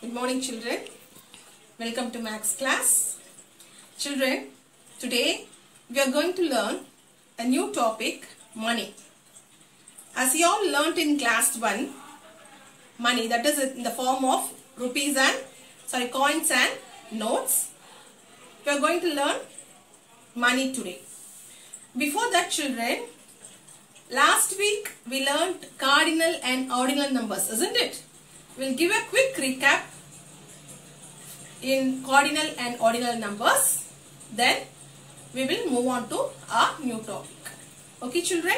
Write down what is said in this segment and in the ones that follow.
Good morning, children. Welcome to Maths class. Children, today we are going to learn a new topic, money. As you all learnt in class 1, money, that is in the form of rupees and coins and notes. We are going to learn money today. Before that, children, last week we learnt cardinal and ordinal numbers, isn't it? We'll give a quick recap in cardinal and ordinal numbers. Then we will move on to our new topic. Okay, children?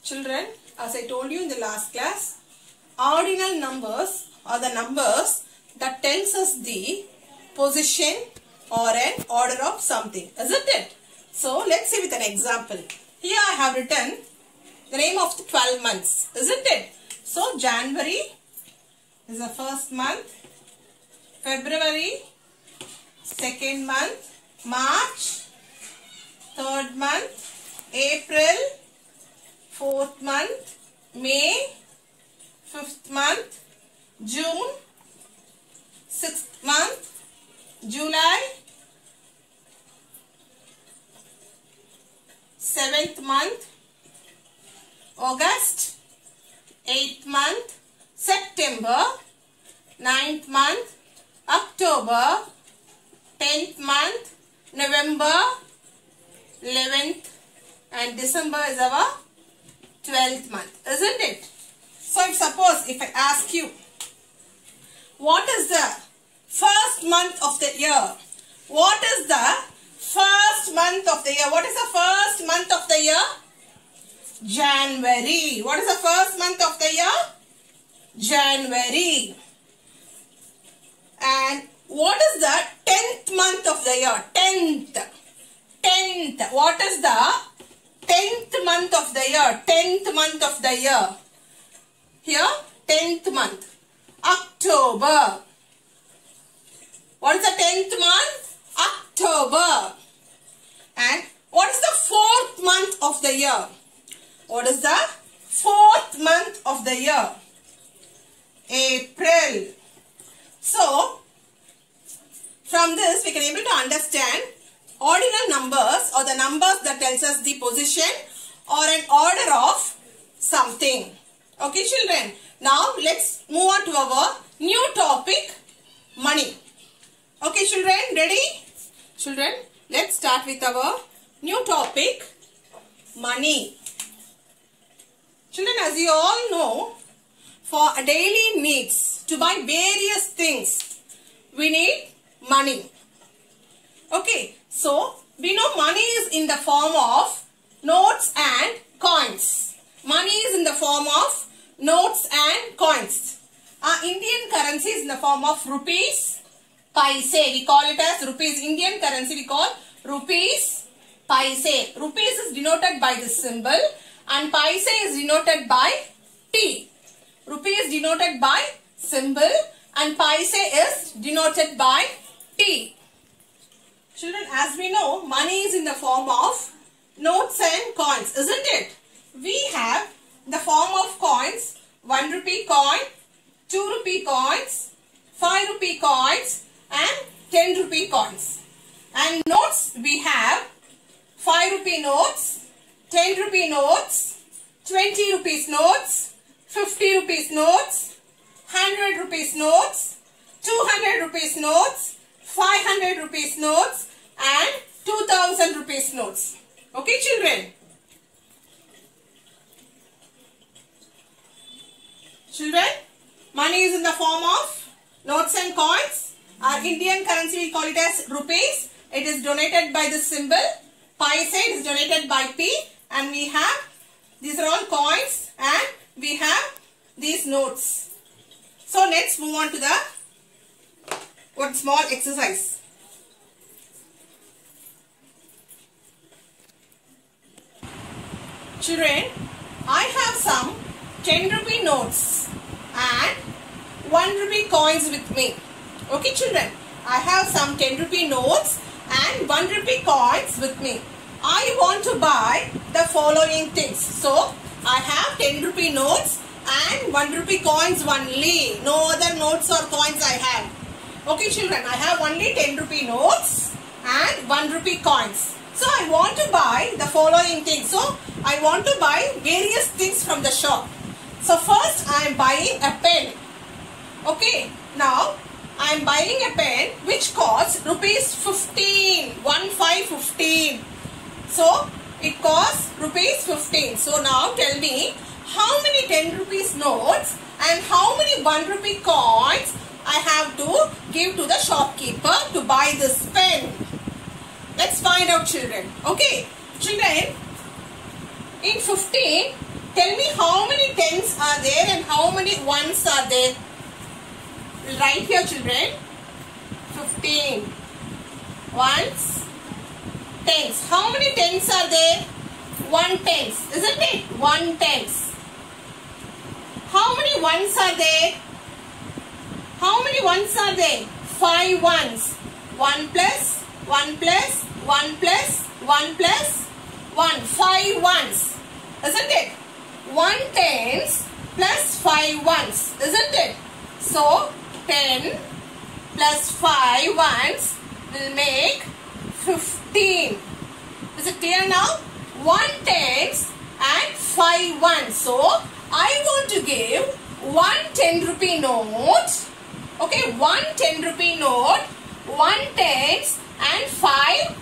Children, as I told you in the last class, ordinal numbers are the numbers that tells us the position or an order of something, isn't it? So let's see with an example. Here I have written the name of the 12 months, isn't it? So January is the first month, February, second month, March, third month, April, fourth month, May, fifth month, June, sixth month, July, seventh month, August, 8th month, September, 9th month, October, 10th month, November, 11th, and December is our 12th month, isn't it? So if I ask you, what is the first month of the year? What is the first month of the year? What is the first month of the year? January. What is the first month of the year? January. And what is the 10th month of the year? 10th. What is the 10th month of the year? 10th month of the year. Here, 10th month. October. What is the 10th month? October. And what is the 4th month of the year? What is the 4th month of the year? April. So, from this we can able to understand ordinal numbers or the numbers that tells us the position or an order of something. Okay, children. Now, let's move on to our new topic, money. Okay, children, ready? Children, let's start with our new topic, money. Children, as you all know, for daily needs, to buy various things, we need money. Okay, so we know money is in the form of notes and coins. Money is in the form of notes and coins. Our Indian currency is in the form of rupees, paise. We call it as rupees. Indian currency we call rupees, paise. Rupees is denoted by this symbol and paise is denoted by T. Rupee is denoted by symbol and paise is denoted by T. Children, as we know, money is in the form of notes and coins, isn't it? We have the form of coins, 1 rupee coin, 2 rupee coins, 5 rupee coins and 10 rupee coins. And notes, we have 5 rupee notes, 10 rupee notes, 20 rupees notes, 50 rupees notes, 100 rupees notes, 200 rupees notes, 500 rupees notes and 2000 rupees notes. Okay, children? Children, money is in the form of notes and coins. Our Indian currency we call it as rupees. It is denoted by the symbol. Paise is denoted by P. And we have, these are all coins and we have these notes. So let's move on to the one small exercise. Children, I have some 10 rupee notes and 1 rupee coins with me. Okay, children, I have some 10 rupee notes and 1 rupee coins with me. I want to buy the following things. So, I have 10 rupee notes and 1 rupee coins only. No other notes or coins I have. Okay children, I have only 10 rupee notes and 1 rupee coins. So I want to buy the following things. So I want to buy various things from the shop. So first I am buying a pen. Okay, now I am buying a pen which costs rupees 15. 15. So it costs rupees 15. So now tell me how many 10 rupees notes and how many 1 rupee coins I have to give to the shopkeeper to buy this pen. Let's find out children. Okay, children, in 15, tell me how many 10s are there and how many 1s are there. We'll write here children. 15. 1s. 10s. How many 10s are there? 1 tens, isn't it? 1 tens. How many 1s are there? How many 1s are there? 5 1s. 1 plus 1 plus 1 plus 1 plus 1. 5 1s, isn't it? 1 tens plus 5 1s, isn't it? So 10 plus 5 1s will make 15. Is it clear now? 1 tens and 5 1s. So I want to give 1 10 rupee note. Okay, 1 10 rupee note, 1 tens and 5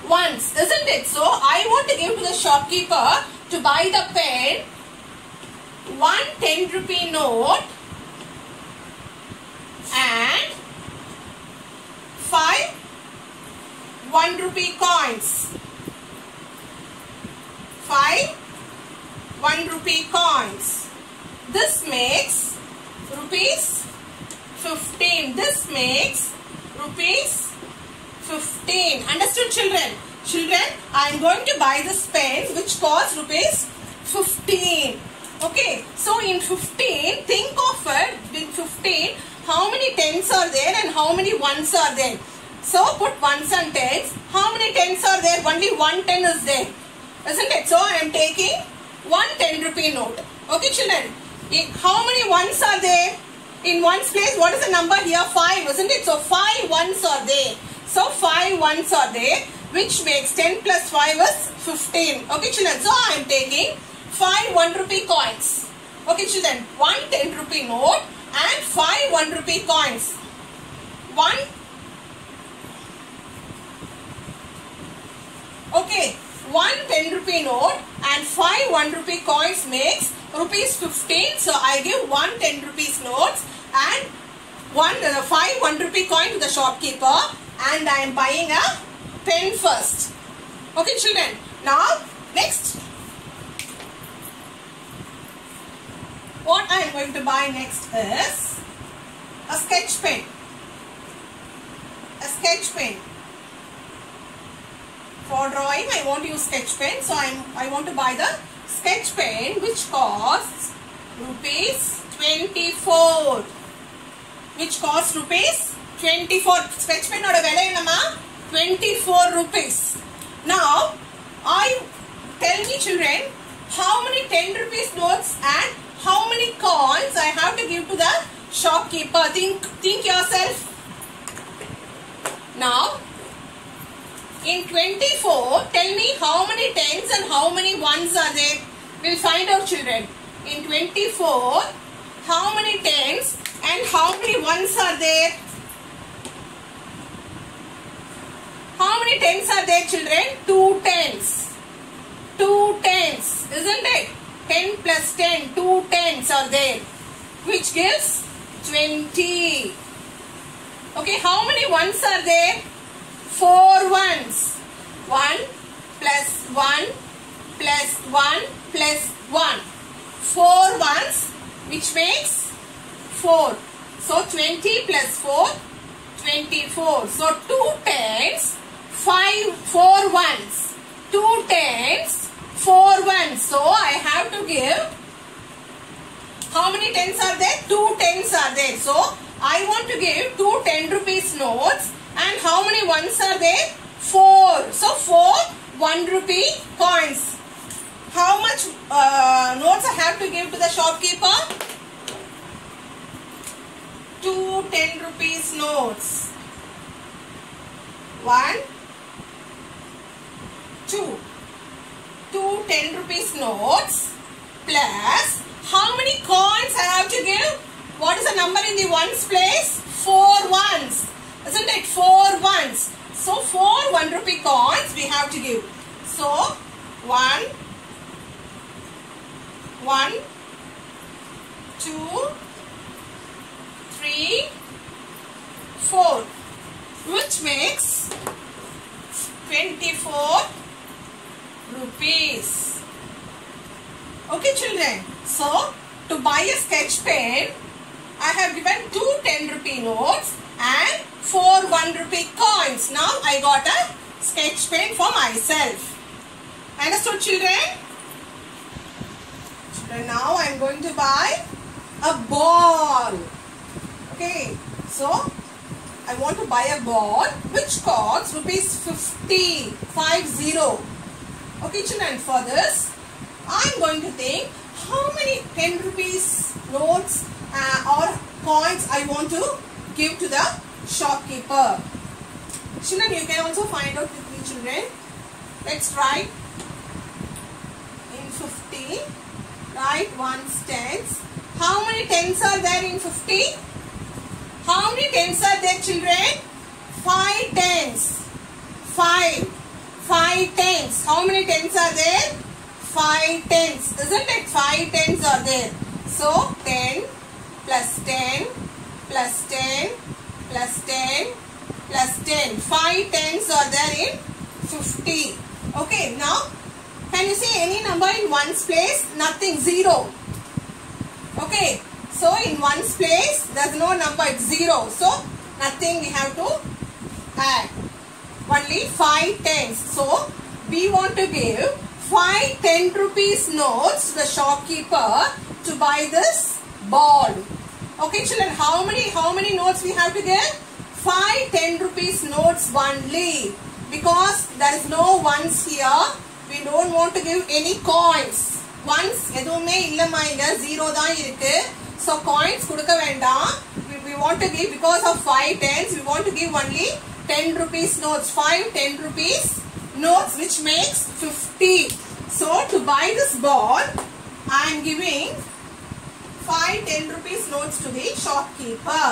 1s, isn't it? So I want to give to the shopkeeper to buy the pen 1 10 rupee note and 5 1 rupee coins. 5 1 rupee coins. This makes rupees 15. This makes rupees 15. Understood children? Children, I am going to buy this pen which costs rupees 15. Okay, so in 15, think of it, in 15, how many 10s are there and how many 1s are there? So put 1s and 10s. How many 10s are there? Only 1 10 is there, isn't it? So I am taking 1 10 rupee note. Okay children, how many 1s are there? In 1's place, what is the number here? 5, isn't it? So 5 1s are there. So 5 1s are there, which makes 10 plus 5 is 15. Okay children, so I am taking 5 1 rupee coins. Okay children, 1 10 rupee note and 5 1 rupee coins. 1. Okay, 1 10 rupee note and 5 1 rupee coins makes rupees 15. So I give 1 10 rupees notes and 5 1 rupee coin to the shopkeeper, and I am buying a pen first. Okay children, now next, what I am going to buy next is a sketch pen. A sketch pen. For drawing I want to use sketch pen, so I want to buy the sketch pen which costs rupees 24. Which costs rupees 24. Sketch pen oda vela enna 24 rupees. Now tell me children, how many 10 rupees notes and how many coins I have to give to the shopkeeper? Think yourself. Now in 24, tell me how many 10s and how many 1s are there. We'll find out children. In 24, how many 10s and how many 1s are there? How many 10s are there children? 2 10s. 2 10s, isn't it? 10 plus 10, 2 10s are there, which gives 20. Okay, how many 1s are there? 4 1s. 1 plus 1 plus 1 plus 1. 4 1s, which makes 4. So 20 plus 4, 24. So 2 10s, 4 1s. 2 10s, 4 1s. So I have to give, how many 10s are there? 2 10s are there. So I want to give 2 10 rupees notes. And how many 1s are there? 4. So 4 1 rupee coins. How much notes I have to give to the shopkeeper? two 10 rupees notes. 1, 2. Two 10 rupees notes plus how many coins I have to give? What is the number in the ones place? 4 ones. Isn't it? 4 ones. So 4 1 rupee coins we have to give. So 1, 2, 3, 4, which makes 24 rupees. Okay children, so to buy a sketch pen, I have given 2 10 rupee notes and 4 1 rupee coins. Now I got a sketch pen for myself. Understood children? Children, now I am going to buy a ball. Okay, so I want to buy a ball which costs rupees 50. Okay children, for this I am going to think how many 10 rupees notes or coins I want to give to the shopkeeper. Children, you can also find out with me children. Let's try. In 50, write ones, tens. How many tens are there in 50? How many tens are there children? 5 tens. 5 tens. How many tens are there? 5 tens. Isn't it? 5 tens are there. So 10 plus 10 plus 10 plus 10 plus 10. 5 tens are there in 50. Okay, now can you see any number in ones place? Nothing, 0. Okay, so in ones place there is no number, it's 0. So nothing we have to add. Only 5 tens. So we want to give 5 10 rupees notes to the shopkeeper to buy this ball. Okay children, how many notes we have to give? 5 10 rupees notes only. Because there is no ones here, we don't want to give any coins. Ones எதுவுமே இல்லமா இங்க 0 தான் இருக்கு. So coins கொடுக்க வேண்டாம். We want to give, because of 5 tens, we want to give only 10 rupees notes. 5 10 rupees notes which makes 50. So to buy this ball, I am giving 5 10 rupees notes to the shopkeeper.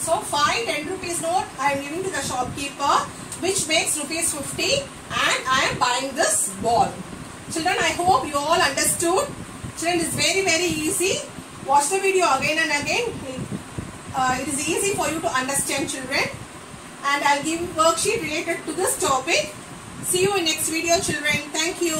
So 5 10 rupees note I am giving to the shopkeeper, which makes rupees 50, and I am buying this ball. Children, I hope you all understood. Children, it is very easy. Watch the video again and again. It is easy for you to understand children. And I will give worksheet related to this topic. See you in next video children. Thank you.